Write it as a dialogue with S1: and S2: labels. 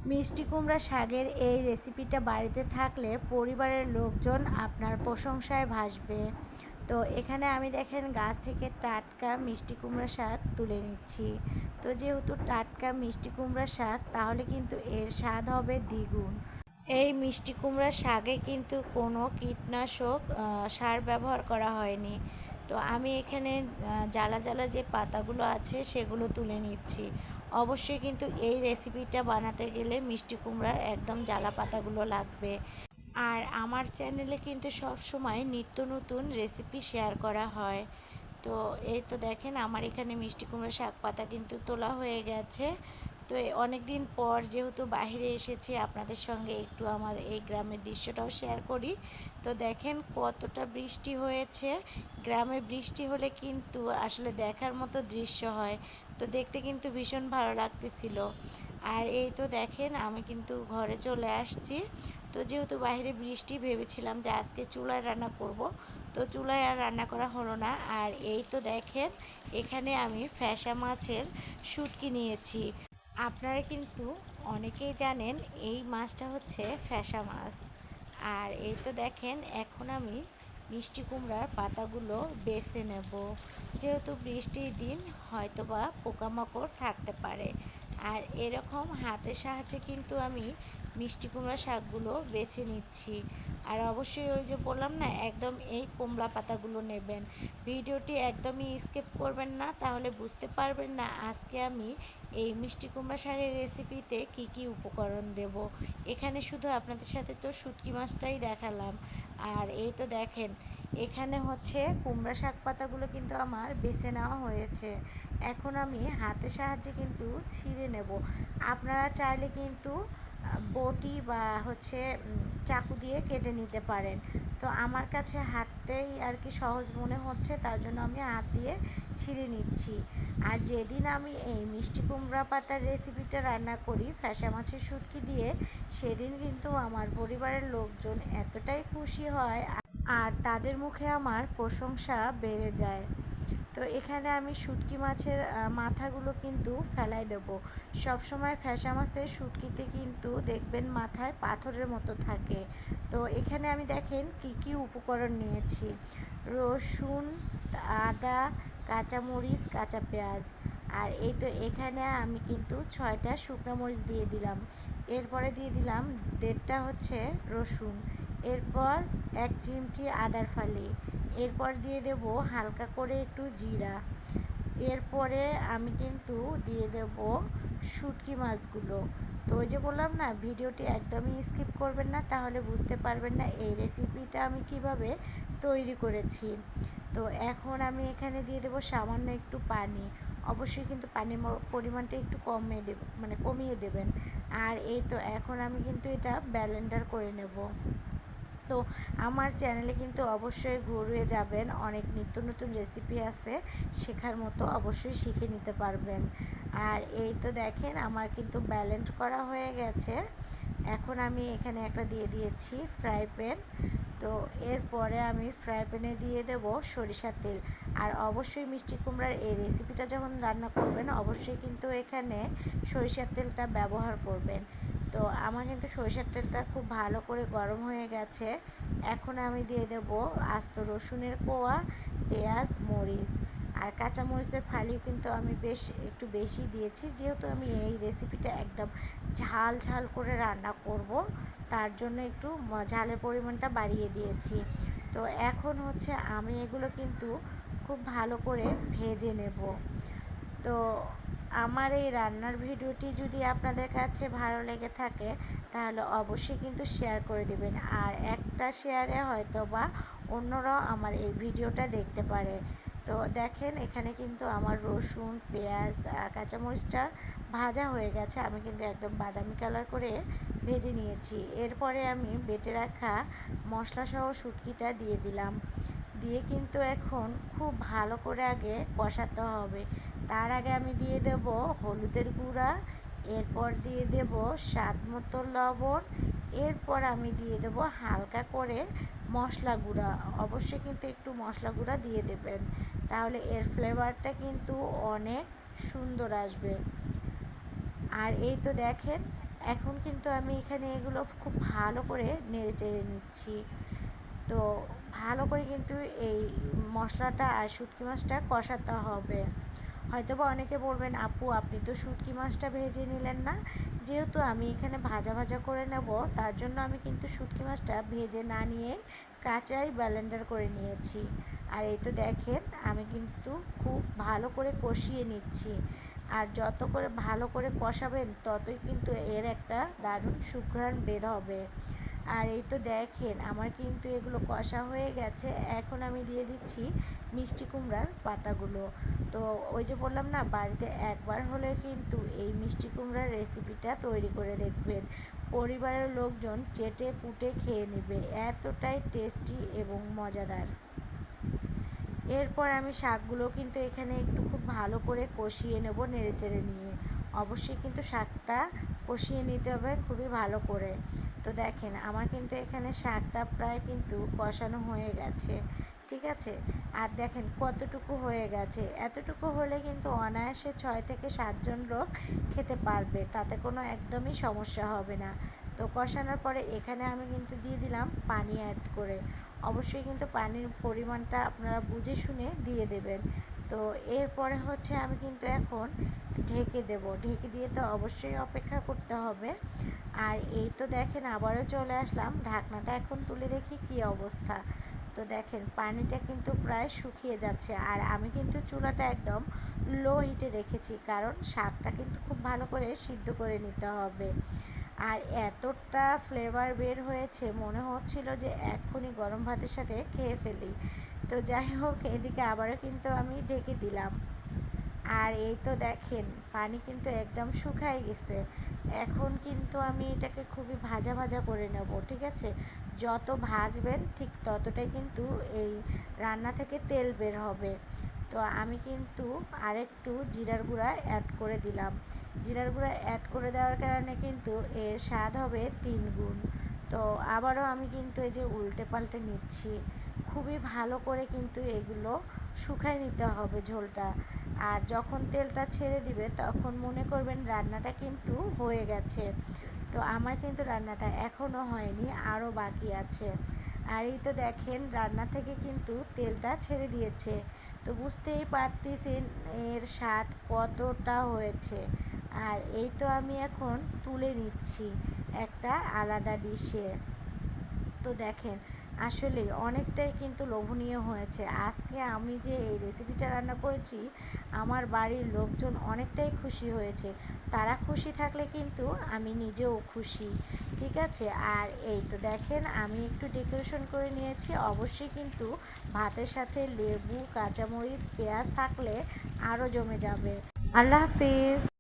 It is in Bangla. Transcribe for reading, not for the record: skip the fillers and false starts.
S1: মিষ্টি কুমড়া শাকের এই রেসিপিটা বাড়িতে থাকলে পরিবারের লোকজন আপনার প্রশংসায় ভাসবে। তো এখানে আমি দেখেন গাছ থেকে টাটকা মিষ্টি কুমড়া শাক তুলে নিচ্ছি। তো যেহেতু টাটকা মিষ্টি কুমড়া শাক, তাহলে কিন্তু এর স্বাদ হবে দ্বিগুণ। এই মিষ্টি কুমড়া শাকে কিন্তু কোনো কীটনাশক সার ব্যবহার করা হয়নি। তো আমি এখানে জ্বালা জ্বালা যে পাতাগুলো আছে সেগুলো তুলে নিচ্ছি। অবশ্যই কিন্তু এই রেসিপিটা বানাতে গেলে মিষ্টি কুমড়ার একদম জ্বালা পাতাগুলো লাগবে। আর আমার চ্যানেলে কিন্তু সব সময় নিত্য নতুন রেসিপি শেয়ার করা হয়। তো এই তো দেখেন আমার এখানে মিষ্টি কুমড়া শাক পাতা কিন্তু তোলা হয়ে গেছে। তো অনেক দিন পর যেহেতু বাইরে এসেছি, আপনাদের সঙ্গে একটু আমার এই গ্রামের দৃশ্যটাও শেয়ার করি। তো দেখেন কতটা বৃষ্টি হয়েছে। গ্রামে বৃষ্টি হলে কিন্তু আসলে দেখার মতো দৃশ্য হয়। তো দেখতে কিন্তু ভীষণ ভালো লাগতেছিল। আর এই তো দেখেন আমি কিন্তু ঘরে চলে আসছি। তো যেহেতু বাইরে বৃষ্টি, ভেবেছিলাম যে আজকে চুলায় রান্না করব। তো চুলায় আর রান্না করা হলো না। আর এই তো দেখেন এখানে আমি ফ্যাসা মাছের শুটকি নিয়েছি। আপনারা কিন্তু অনেকেই জানেন এই মাছটা হচ্ছে ফ্যাসা মাছ। আর এই তো দেখেন এখন আমি মিষ্টি কুমড়ার পাতাগুলো বেছে নেব। যেহেতু বৃষ্টির দিন, হয়তোবা পোকামাকড় থাকতে পারে। আর এরকম হাতের সাহায্যে কিন্তু আমি মিষ্টি কুমড়া শাকগুলো বেছে নিচ্ছি। আর অবশ্যই ওই যে বললাম না, একদম এই কমলা পাতাগুলো নেবেন। ভিডিওটি একদমই স্কিপ করবেন না, তাহলে বুঝতে পারবেন না আজকে আমি এই মিষ্টি কুমড়া শাকের রেসিপিতে কি কি উপকরণ দেব। এখানে শুধু আপনাদের সাথে তো শুটকি মাছটাই দেখালাম। আর এই তো দেখেন এখানে হচ্ছে কুমড়া শাক পাতাগুলো কিন্তু আমার বেছে নেওয়া হয়েছে। এখন আমি হাতের সাহায্যে কিন্তু ছিঁড়ে নেব। আপনারা চাইলে কিন্তু বটি বা হচ্ছে চাকু দিয়ে কেটে নিতে পারেন। তো আমার কাছে হাতেই আর কি সহজ মনে হচ্ছে, তার জন্য আমি হাত দিয়ে ছিঁড়ে নিচ্ছি। আর যেদিন আমি এই মিষ্টি কুমড়া পাতার রেসিপিটা রান্না করি ফ্যাসা মাছের শুটকি দিয়ে, সেদিন কিন্তু আমার পরিবারের লোকজন এতটাই খুশি হয় আর তাদের মুখে আমার প্রশংসা বেড়ে যায়। তো এখানে আমি শুটকি মাছের মাথাগুলো কিন্তু ফেলাই দেব। সবসময় ফ্যাসা মাছের শুটকিতে কিন্তু দেখবেন মাথায় পাথরের মতো থাকে। তো এখানে আমি দেখেন কি কি উপকরণ নিয়েছি: রসুন, আদা, কাঁচামরিচ, কাঁচা পেঁয়াজ। আর এই তো এখানে আমি কিন্তু 6টা শুকনো মরিচ দিয়ে দিলাম। এরপরে দিয়ে দিলাম 1.5টা হচ্ছে রসুন। এরপর 1 চিমটি আদার ফালি। এরপর দিয়ে দেব হালকা করে একটু জিরা। এরপরে আমি কিন্তু দিয়ে দেব শুটকি মাছগুলো। তো ওই যে বললাম না, ভিডিওটি একদমই স্কিপ করবেন না, তাহলে বুঝতে পারবেন না এই রেসিপিটা আমি কিভাবে তৈরি করেছি। তো এখন আমি এখানে দিয়ে দেব সামান্য একটু পানি। অবশ্যই কিন্তু পানির পরিমাণটা একটু কমিয়ে দেবেন। আর এই তো এখন আমি কিন্তু এটা ব্লেন্ডার করে নেব। তো আমার চ্যানেলে কিন্তু অবশ্যই ঘুরে যাবেন, অনেক নিত্য নতুন রেসিপি আছে, শেখার মতো অবশ্যই শিখে নিতে পারবেন। আর এই তো দেখেন আমার কিন্তু ব্লেন্ড করা হয়ে গেছে। এখন আমি এখানে একটা দিয়ে দিয়েছি ফ্রাই প্যান। তো এরপরে আমি ফ্রাই প্যানে দিয়ে দেব সরিষার তেল। আর অবশ্যই মিষ্টি কুমড়ার এই রেসিপিটা যখন রান্না করবেন, অবশ্যই কিন্তু এখানে সরিষার তেলটা ব্যবহার করবেন। তো আমার কিন্তু সরিষার তেলটা খুব ভালো করে গরম হয়ে গেছে। এখন আমি দিয়ে দেব আস্ত রসুনের কোয়া, পেঁয়াজ, মরিচ আর কাঁচামরিচের ফালিও কিন্তু আমি একটু বেশি দিয়েছি, যেহেতু আমি এই রেসিপিটা একদম ঝাল ঝাল করে রান্না করব, তার জন্য একটু ঝালের পরিমাণটা বাড়িয়ে দিয়েছি। তো এখন হচ্ছে আমি এগুলো কিন্তু খুব ভালো করে ভেজে নেব। তো আমার এই রান্নার ভিডিওটি যদি আপনাদের কাছে ভালো লেগে থাকে, তাহলে অবশ্যই কিন্তু শেয়ার করে দেবেন। আর একটা শেয়ারে হয়তো বা অন্যরাও আমার এই ভিডিওটা দেখতে পারে। তো দেখেন এখানে কিন্তু আমার রসুন, পেঁয়াজ, কাঁচামরিচটা ভাজা হয়ে গেছে। আমি কিন্তু একদম বাদামি কালার করে ভেজে নিয়েছি। এরপরে আমি বেটে রাখা মশলাসহ শুটকিটা দিয়ে দিলাম। দিয়ে কিন্তু এখন খুব ভালো করে আগে কষাতে হবে। তার আগে আমি দিয়ে দেব হলুদের গুঁড়া, এরপর দিয়ে দেব স্বাদ মতো লবণ, এরপর আমি দিয়ে দেব হালকা করে মশলা গুঁড়া। অবশ্যই কিন্তু একটু মশলা গুঁড়া দিয়ে দেবেন, তাহলে এর ফ্লেভারটা কিন্তু অনেক সুন্দর আসবে। আর এই তো দেখেন এখন কিন্তু আমি এখানে এগুলো খুব ভালো করে নেড়ে চেড়ে নিচ্ছি। তো ভালো করে কিন্তু এই মশলাটা আর শুটকি মাছটা কষাতে হবে। হয়তোবা অনেকে বলবেন, আপু আপনি তো শুটকি মাছটা ভেজে নিলেন না? যেহেতু আমি এখানে ভাজা ভাজা করে নেব, তার জন্য আমি কিন্তু শুটকি মাছটা ভেজে না নিয়ে কাঁচাই ব্লেন্ডার করে নিয়েছি। আর এই তো দেখেন আমি কিন্তু খুব ভালো করে কষিয়ে নিচ্ছি। আর যত করে ভালো করে কষাবেন ততই কিন্তু এর একটা দারুণ সুঘ্রাণ বের হবে। আর এই তো দেখেন আমার কিন্তু এগুলো কষা হয়ে গেছে। এখন আমি দিয়ে দিচ্ছি মিষ্টি কুমড়ার পাতাগুলো। তো ওই যে বললাম না, বাড়িতে একবার হলে কিন্তু এই মিষ্টি কুমড়ার রেসিপিটা তৈরি করে দেখবেন, পরিবারের লোকজন চেটে পুটে খেয়ে নেবে, এতটাই টেস্টি এবং মজাদার। এরপর আমি শাকগুলো কিন্তু এখানে একটু খুব ভালো করে কষিয়ে নেব নেড়েচেড়ে নিয়ে। অবশ্যই কিন্তু শাকটা কষিয়ে নিতে হবে খুবই ভালো করে। তো দেখেন আমার কিন্তু এখানে শাকটা প্রায় কিন্তু কষানো হয়ে গেছে, ঠিক আছে। আর দেখেন কতটুকু হয়ে গেছে, এতটুকু হলে কিন্তু অনায়াসে 6 থেকে 7 জন লোক খেতে পারবে, তাতে কোনো একদমই সমস্যা হবে না। তো কষানোর পরে এখানে আমি কিন্তু দিয়ে দিলাম পানি অ্যাড করে। অবশ্যই কিন্তু পানির পরিমাণটা আপনারা বুঝে শুনে দিয়ে দেবেন। তো এরপরে হচ্ছে আমি কিন্তু এখন ঢেকে দেব, ঢেকে দিয়ে তো অবশ্যই অপেক্ষা করতে হবে। আর এই তো দেখেন আবারও চলে আসলাম, ঢাকনাটা এখন তুলে দেখি কী অবস্থা। তো দেখেন পানিটা কিন্তু প্রায় শুকিয়ে যাচ্ছে, আর আমি কিন্তু চুলাটা একদম লো হিটে রেখেছি, কারণ শাকটা কিন্তু খুব ভালো করে সিদ্ধ করে নিতে হবে। আর এতটা ফ্লেভার বের হয়েছে, মনে হচ্ছিল যে এক্ষুনি গরম ভাতের সাথে খেয়ে ফেলি। তো যাই হোক, এদিকে আবারও কিন্তু আমি ঢেকে দিলাম। আর এই তো দেখেন পানি কিন্তু একদম শুকায় গেছে। এখন কিন্তু আমি এটাকে খুবই ভাজা ভাজা করে নেব, ঠিক আছে। যত ভাজবেন ঠিক ততটাই কিন্তু এই রান্না থেকে তেল বের হবে। তো আমি কিন্তু আরেকটু জিরার গুঁড়া অ্যাড করে দিলাম। জিরার গুঁড়া অ্যাড করে দেওয়ার কারণে কিন্তু এর স্বাদ হবে 3 গুণ। তো আবারও আমি কিন্তু এই যে উল্টে পাল্টে নিচ্ছি, খুবই ভালো করে কিন্তু এগুলো শুকায় নিতে হবে ঝোলটা। আর যখন তেলটা ছেড়ে দিবে তখন মনে করবেন রান্নাটা কিন্তু হয়ে গেছে। তো আমার কিন্তু রান্নাটা এখনও হয়নি, আরও বাকি আছে। আর এই তো দেখেন রান্না থেকে কিন্তু তেলটা ছেড়ে দিয়েছে। তো বুঝতেই পারতেছেন এর স্বাদ কতটা হয়েছে। আর এই তো আমি এখন তুলে নিচ্ছি একটা আলাদা ডিশে। তো দেখেন আসলে অনেকটাই কিন্তু লোভনীয় হয়েছে। আজকে আমি যে এই রেসিপিটা রান্না করেছি, আমার বাড়ির লোকজন অনেকটাই খুশি হয়েছে। তারা খুশি থাকলে কিন্তু আমি নিজেও খুশি, ঠিক আছে। আর এই তো দেখেন আমি একটু ডেকোরেশন করে নিয়েছি। অবশ্যই কিন্তু ভাতের সাথে লেবু, কাঁচামরিচ, পেঁয়াজ থাকলে আরও জমে যাবে। আল্লাহ হাফিজ।